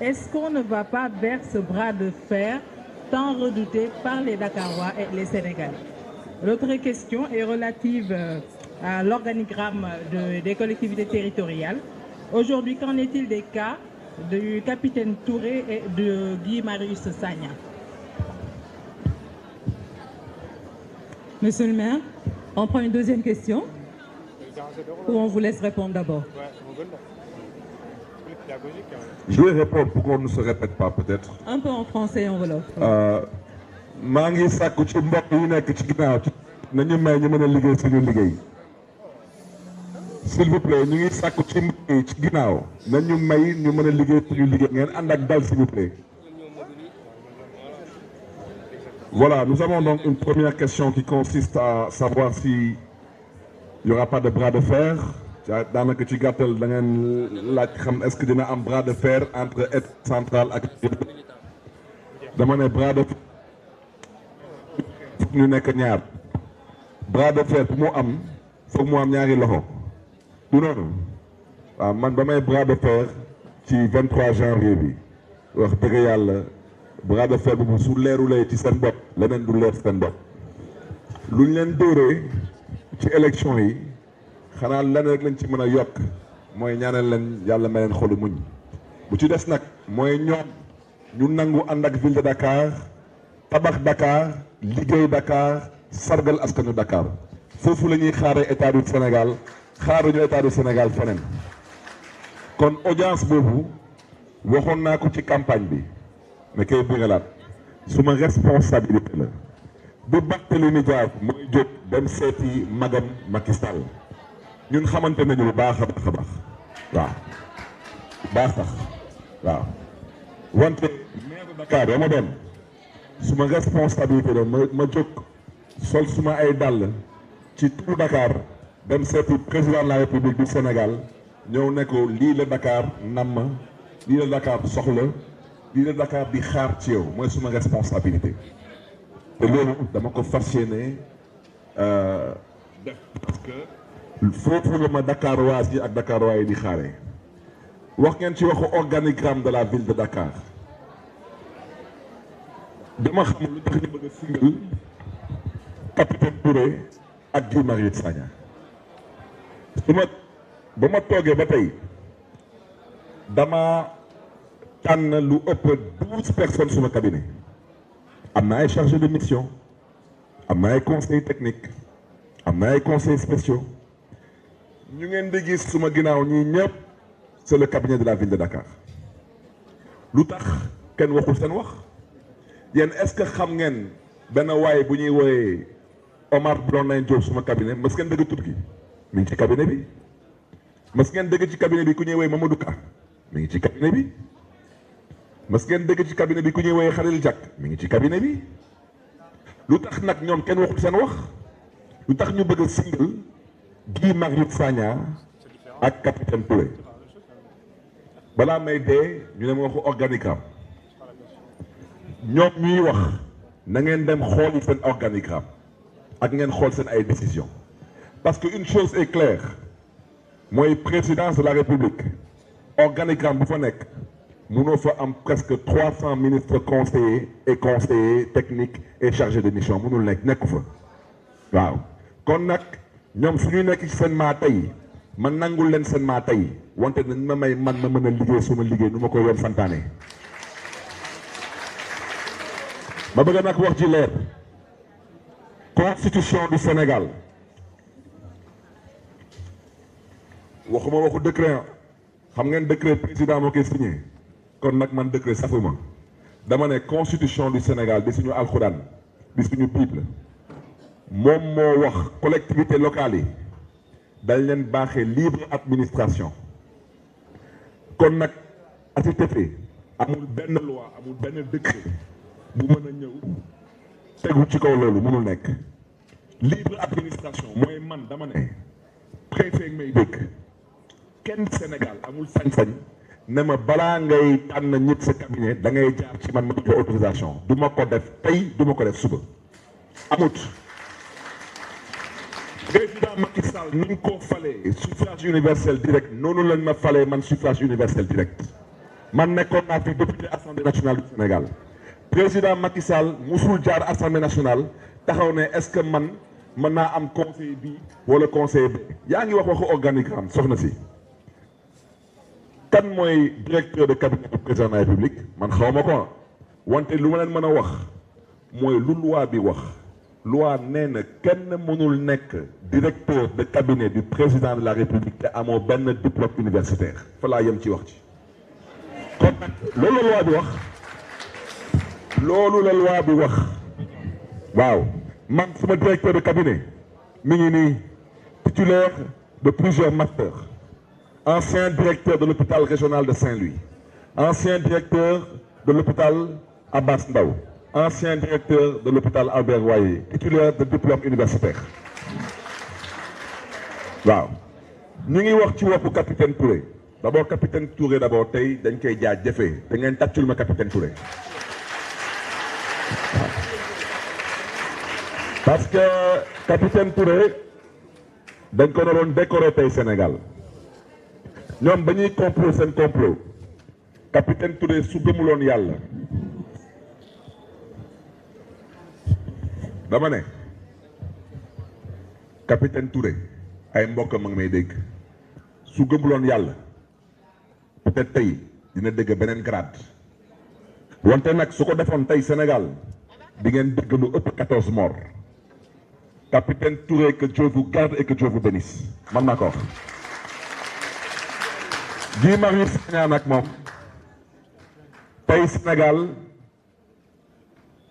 est-ce qu'on ne va pas vers ce bras de fer tant redouté par les Dakarois et les Sénégalais? L'autre question est relative à l'organigramme des collectivités territoriales. Aujourd'hui, qu'en est-il des cas du capitaine Touré et de Guy Marius Sagna? Monsieur le maire, on prend une deuxième question ou on vous laisse répondre d'abord? Je vais répondre pour qu'on ne se répète pas peut-être. Un peu en français et en wolof. maa ngi sàkku ci mbokk yi nekk ci ginnaaw nañu may ñu mën a liggéey suñu liggéey s'il vous plaît ñu ngi sàkku ci mbokk yi ci ginnaaw nañu may ñu mën a liggéey suñu liggéey ngeen ànd ak dal s'il vous plaît. Voilà, nous avons donc une première question qui consiste à savoir si il y aura pas de bras de fer. daanaka ci gàttal da ngeen laaj xam est-ce que dina am bras de fer entre État central ak dama ne bras de fer foog ñu nekk ñaar bras de fer bu mu am foog mu am ñaari loxo du noonu waaw man ba may bras de fer ci 23 janvier bi wax dëgg yàlla bras de fer bu su leerulee ci seen bopp leneen du leer seen bopp lu ñu leen dóoree ci élection yi xanaa lenn rek lañ ci mën a yokk mooy ñaanal leen yàlla may leen xolu muñ bu ci des nag mooy ñoom ñu nangu ànd ak ville de Dakar tabax Dakar liggéey Dakar sargal askanu Dakar foofu la ñuy xaaree état du Sénégal xaaruñu état du Sénégal feneen kon audience boobu waxoon naa ko ci campagne bi mais kay biralaat suma responsabilité la bu Barthélémy Dias mooy jóg dem seeti magam Macky Sall ñun xamante nañu bu baax a baax a baax waaw baax sax waaw wante maire de Dakar ya ma doon suma responsabilité la ma jóg sol suma ay dàll ci tout Dakar dem seeti président de la République du Sénégal ñëw ne ko lii la Dakar namm lii la Dakar soxla lii la Dakar di xaar ci yow mooy suma responsabilité te loolu dama ko fas yéene def parce que foofu la ma Dakarois yi ak Dakarois yi di xaaree wax ngeen ci waxu organigramme de la ville de Dakar dama xam lu tax ñu bëgg a singal capitaine Touré ak Guy Marius Sagna ba ma toogee ba tey dama tànn lu ëpp 12 personnes suma cabinet am na ay chargé de mission am na ay conseils techniques am na ay conseils spéciaux ñu ngeen di gis suma ginnaaw ñii ñëpp c'est le cabinet de la ville de Dakar lu tax kenn waxul seen wax yéen est-ce que xam ngeen benn waay bu ñuy wooyee Omar Blondin Diop suma cabinet mas ngeen dëgg tur gi mi ngi ci cabinet bi mas ngeen dëgg ci cabinet bi ku ñuy wooyee Mamadou Ka mi ngi ci cabinet bi mas ngeen dëgg ci cabinet bi ku ñuy wooyee Khalil Diack mi ngi ci cabinet bi lu tax nag ñoom kenn waxul seen wax lu tax ñu bëgg a singal Guy Marius Sagna ak capitaine Touré balaa may dee ñu ne ma waxu organigramme ñoom ñuy wax na ngeen dem xooli seen organigramme ak ngeen xool seen ay décision parce que une chose est claire mooy présidence de la République organigramme bu fa nekk mënoo fa am presque 300 ministres conseillers et conseillers techniques et chargés de mission mënul nekku fa waaw kon nag ñoom suñuy nekk ci seen maa tey man nangul leen seen maa tey wante nañ ma may man ma mën a liggéey suma liggéey nu ma ko yoon santaane ma bëgg nag wax ci leer constitution du Sénégal waxuma waxu décret xam ngeen décret président moo koy signé kon nag man décret safuma dama ne constitution du Sénégal bi suñu alxuraan bi suñu bible moom moo wax collectivité locale yi dañ leen baaxee libre administration kon nag à cet effet amul benn loi amul benn décret bu mën a ñëw tegu ci kaw loolu mënul nekk libre administration mooy man dama ne préfet may dëkk kenn Sénégal amul sañ-sañ ne ma balaa ngay tànn ñit sa cabinet da ngay jaar ci man ma jox autorisation du ma ko def tey du ma ko def suba amut président Macky Sall ni ñu ko falee suffrage universel direct noonu lañ ma falee man suffrage universel direct man nekkoon naa fi député assemblée nationale du Sénégal président Macky Sall musul jaar assemblée nationale taxaw ne est-ce que man mën naa am conseil bi wala conseil bi yaa ngi wax waxu organigramme soxna si kan mooy directeur de cabinet du président de la République man xaw ma ko wante lu ma leen mën a wax mooy lu loi bi wax loi nee na kenn mënul nekk directeur de cabinet du président de la République te amoo benn diplôme universitaire fa laa yem ci wax ci kon nag loolu la loi bi wax loolu la loi bi wax waaw man sama directeur de cabinet mi ngi nii titulaire de plusieurs masters ancien directeur de l'hôpital régional de Saint-Louis ancien directeur de l'hôpital Abass Ndao ancien directeur de l'hôpital Albert Royer titulaire de diplôme universitaire waaw ñu ngi wax ci woppu capitaine Touré d'abord capitaine Touré d'abord tey dañ koy jaajëfee te ngeen tàccul ma capitaine Touré parce que capitaine Touré dañ ko doon décorer tey Sénégal ñoom ba ñuy complot seen complot capitaine Touré su gëmuloon yàlla dama ne capitaine Touré ay mbokk ma ngi may dégg su gëmuloon yàlla peut-être tey dina dégg beneen grade wante nag su ko defoon tey Sénégal di ngeen dégg lu ëpp 14 morts capitaine Touré que Dieu vous garde et que Dieu vous bénisse man naa ko wax. Guy Marius Sagna nag moom tey Sénégal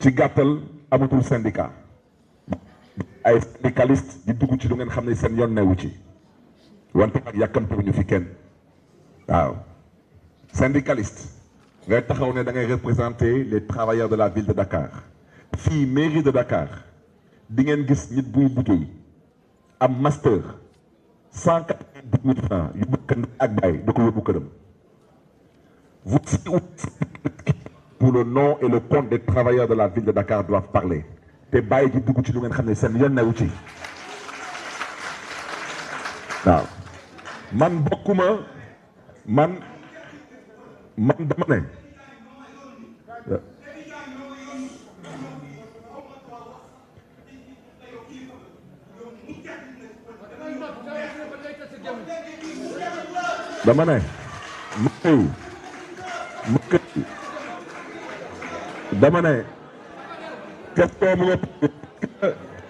ci gàttal amatul syndicat ay syndicaliste di dugg ci lu ngeen xam ne seen yoon newu ci wante nag yàkkamtuñu fi kenn waaw syndicaliste ngay taxaw ne da ngay représenter les travailleurs de la ville de Dakar fii mairie de Dakar di ngeen gis nit buy liggéey am master 190 000 francs yu bëgg ak baay da ko yóbbu këram vous pour le nom et le compte des travailleurs de la ville de Dakar doivent parler te bàyyi ji dugg ci lu ngeen xam ne seen yoon newu ci waaw man bokkuma man dama ne dama ne question mu nga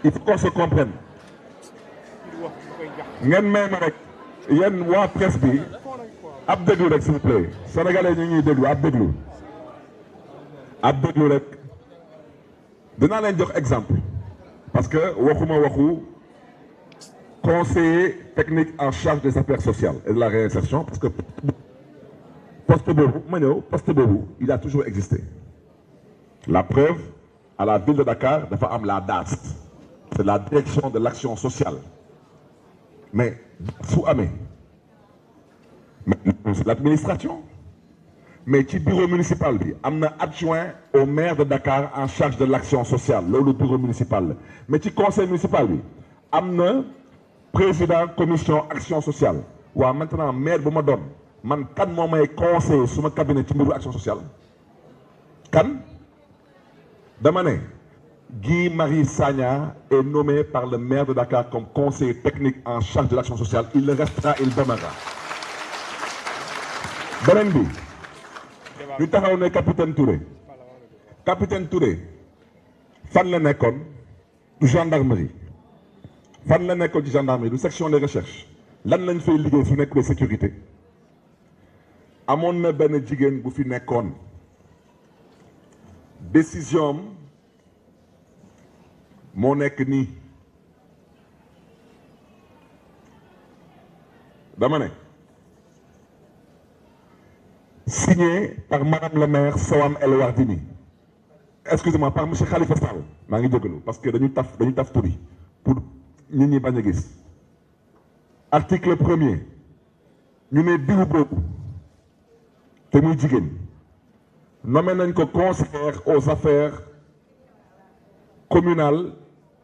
il faut qu'on se comprenne ngeen may ma rek yéen waa presse bi ab déglu rek s'il vous plaît sénégalais ñu ngi déglu ab déglu rek dinaa leen jox exemple parce que waxuma waxu conseiller technique en charge des affaires sociales et de la réinsertion parce que poste boobu ma ñëw poste boobu il a toujours existé la preuve à la ville de Dakar dafa am la DAS c'est la direction de l'action sociale mais su amee c'est l'administration mais ci bureau municipal bi am na adjoint au maire de Dakar en charge de l'action sociale loolu bureau municipal la mais ci conseil municipal bi am na président commission action sociale waaw maintenant maire bu ma doon man kan moo may conseiller suma cabinet ci mbiru action sociale kan dama ne Guy Marius Sagna est nommé par le maire de Dakar comme conseiller technique en charge de l'action sociale il le restera il demeurera beneen bi ñu taxaw ne capitaine Touré fan la nekkoon du gendarmerie fan la nekkoon ci gendarmerie du section de recherche lan lañ fay liggéey su nekk de sécurité amoon na benn jigéen bu fi nekkoon décision am moo nekk nii dama ne signé par madame le maire Soham El Wardini excusez-moi par monsieur Khalifa Sall maa ngi jógalu parce que dañu taf turi pour nit ñi bañ a gis article 1er ñu ne diw boobu te muy jigéen nommé nañ ko conseillère aux affaires communales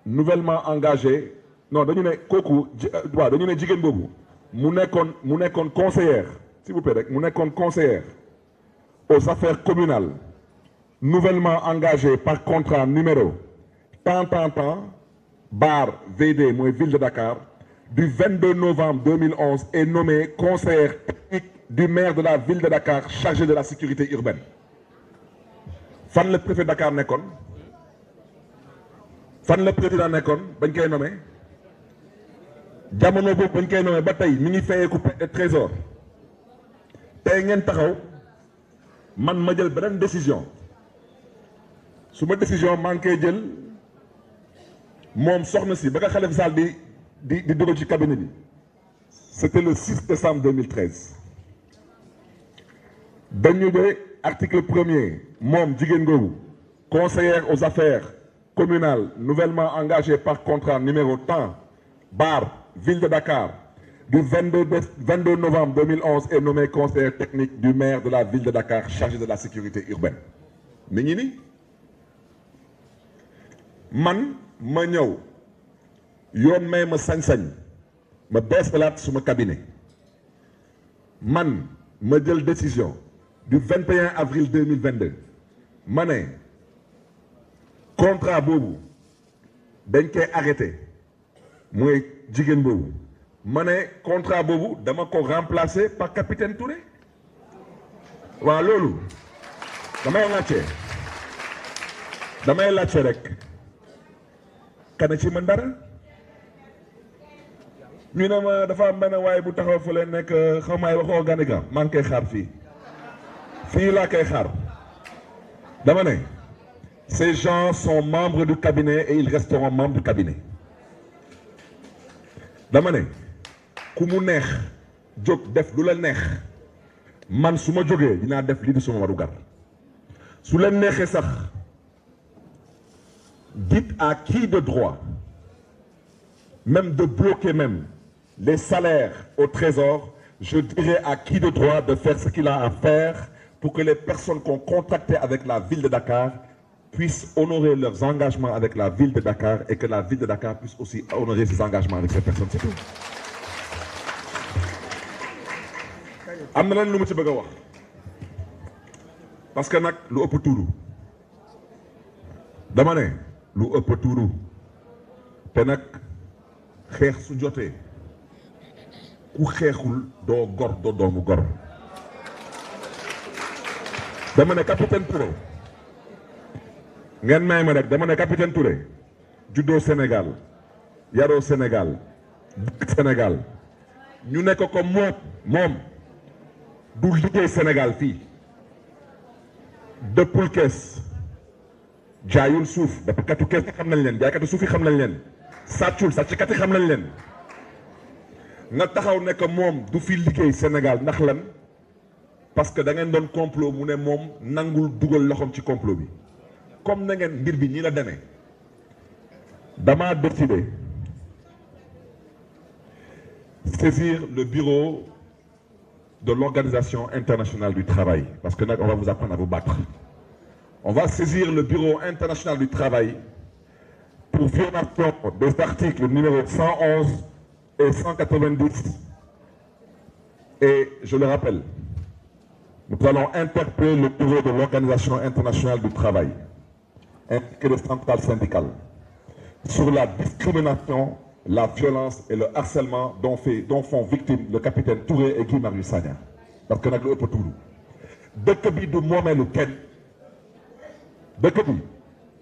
nouvellement engagé non dañu ne kooku waaw dañu ne jigéen boobu mu nekkoon conseillère s'il vous plaît rek mu nekkoon conseillère aux affaires communales, nouvellement engagé par contrat numéro bar VD, mooy ville de Dakar, du 22 novembre 2011 est nommé conseiller technique du maire de la ville de Dakar chargé de la sécurité urbaine. Fan le préfet de Dakar nekkoon fan le président nekkoon bañ koy nommé jamono boobu bañ koy nommé ba tey mi ngi fayeeku trésor tey ngeen taxaw man ma jël beneen décision su ma décision maa ngi koy jël moom soxna si ba nga Khalifa Sall di dugal ci cabinet bi c'était le 6 décembre 2013 dañu de article 1er moom jigéen googu conseillère aux affaires communales nouvellement engagée par contrat numéro bar ville de Dakar du 22 novembre 2011 est nommée conseillère technique du maire de la ville de Dakar chargé de la sécurité urbaine. mi ngi ni man ma ñëw yoon may ma sañ-sañ ma beesalaat suma cabinet man ma jël décision du 21 avril 2022 ma ne contrat boobu dañ koy arrêté mooy jigéen boobu ma ne contrat boobu dama ko remplacer par capitaine Touré waaw loolu damay laajte rek kana ci mën dara ñu ne ma dafa am benn waaye bu taxaw fa leen nekk xaw maay wax organigramme maa ngi koy xaar fii laa koy xaar dama ne ces gens sont membres du cabinet et ils resteront membres du cabinet dama ne ku mu neex jóg def lu la neex man su ma jógee dinaa def lii di suma warugar su leen neexee sax dites à qui de droit même de bloquer même les salaires au trésor, je dirais à qui de droit de faire ce qu'il a à faire pour que les personnes qui ont contracté avec la ville de Dakar puissent honorer leurs engagements avec la ville de Dakar et que la ville de Dakar puisse aussi honorer ses engagements avec ces personnes. C'est tout. am na leen lu mu ci bëgg a wax parce que nag lu ëpp tuuru dama ne lu ëpp tuuru te nag xeex su jotee ku xeexul doo gor doo doomu gor dama ne capitaine Touré ngeen may ma rek dama ne capitaine Touré juddoo Sénégal yaroo Sénégal dëkk Sénégal ñu nekk ko moom du liggéey Sénégal fii dëppul kees jaayul suuf dëppkatu kees xam nañ leen jaaykatu suuf yi xam nañ leen sàccul sàcckat yi xam nañ leen nga taxaw ne que moom du fi liggéey Sénégal ndax lan parce que da ngeen doon complot mu ne moom nangul dugal loxoom ci complot bi comme na ngeen mbir bi ñi la demee dama décidé saisir le bureau de l'Organisation internationale du travail parce que nag on va vous apprendre à vous battre. On va saisir le bureau international du travail pour violation des articles numéro 111 et 190. Et je le rappelle, nous allons interpeller le bureau de l'Organisation internationale du travail ainsi que les centrales syndicales sur la discrimination, la violence et le harcèlement dont font victimes le capitaine Touré et Guy Marius Sagna. Parce que nag lu ëpp tuuru dëkk bi du moomeelu kenn dëkk bi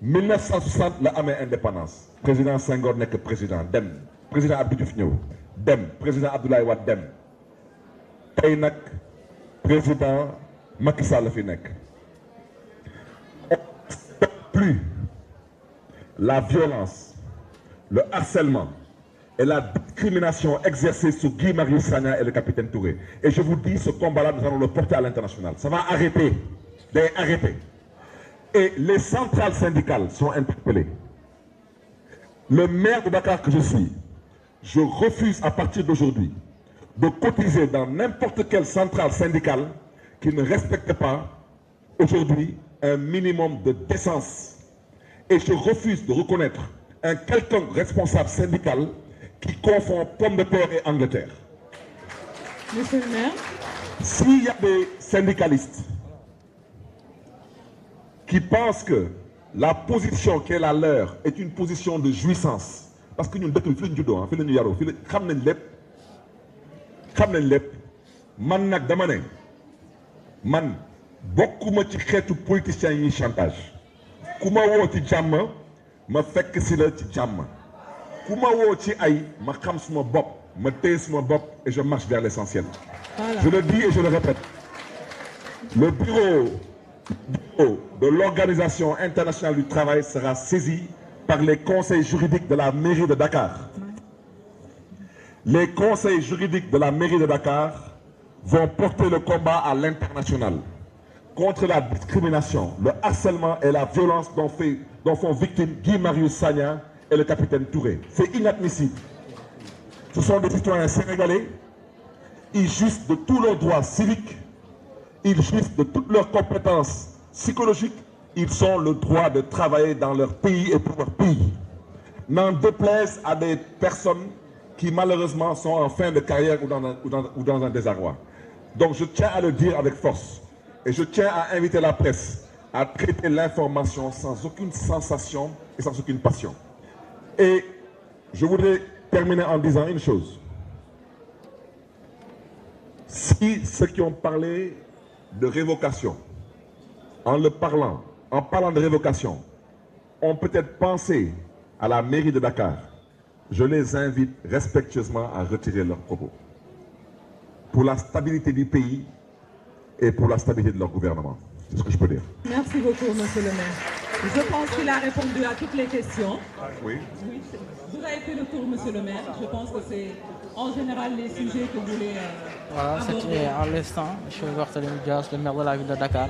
1960 la amee indépendance président Senghor nekk président dem président Abdou Diouf ñëw dem président Abdoulaye Wade dem tey nag président Macky Sall la fi nekk. On ne stoppe plus la violence, le harcèlement et la discrimination exercée sur Guy Marius Sagna et le capitaine Touré. Et je vous dis, ce combat-là, nous allons le porter à l'international. Ça va arrêter, arrêter. Et les centrales syndicales sont interpellées. Le maire de Dakar que je suis, je refuse à partir d'aujourd'hui de cotiser dans n'importe quelle centrale syndicale qui ne respecte pas aujourd'hui un minimum de décence. Et je refuse de reconnaître un quelconque responsable syndical qui confond pomme de terre et Angleterre. Monsieur le maire. S'il y a des syndicalistes qui pensent que la position qui est la leur est une position de jouissance. Parce que nous ne sommes pas des gens qui man bokkuma ci xeetu politiciens yi chantage ku ma woo ci jàmm ma fekk si la ci jàmm ku ma woo ci ay ma xam suma bopp ma téye suma bopp et je marche vers l'essentiel. Voilà. Je le dis et je le répète. Le bureau de l'Organisation internationale du travail sera saisi par les conseils juridiques de la mairie de Dakar. Les conseils juridiques de la mairie de Dakar vont porter le combat à l'international contre la discrimination, le harcèlement et la violence dont font victimes Guy Marius Sagna et le capitaine Touré. C'est inadmissible. Ce sont des citoyens sénégalais, ils jouissent de tous leurs droits civiques, ils jouissent de toutes leurs compétences psychologiques, ils ont le droit de travailler dans leur pays et pour leur pays. N'en déplaise à des personnes qui malheureusement sont en fin de carrière ou dans un désarroi. Donc je tiens à le dire avec force et je tiens à inviter la presse à traiter l'information sans aucune sensation et sans aucune passion. Et je voudrais terminer en disant une chose. Si ceux qui ont parlé de révocation, en parlant de révocation, ont peut-être pensé à la mairie de Dakar, je les invite respectueusement à retirer leurs propos. Pour la stabilité du pays et pour la stabilité de leur gouvernement. C'est ce que je peux dire. Merci beaucoup, monsieur le maire. Je pense qu'il a répondu à toutes les questions. Oui. Oui, vous avez fait le tour, monsieur le maire. Je pense que c'est en général les sujets que vous voulez voilà, c'était à l'instant, M. Barthélémy Dias, le maire de la ville de Dakar.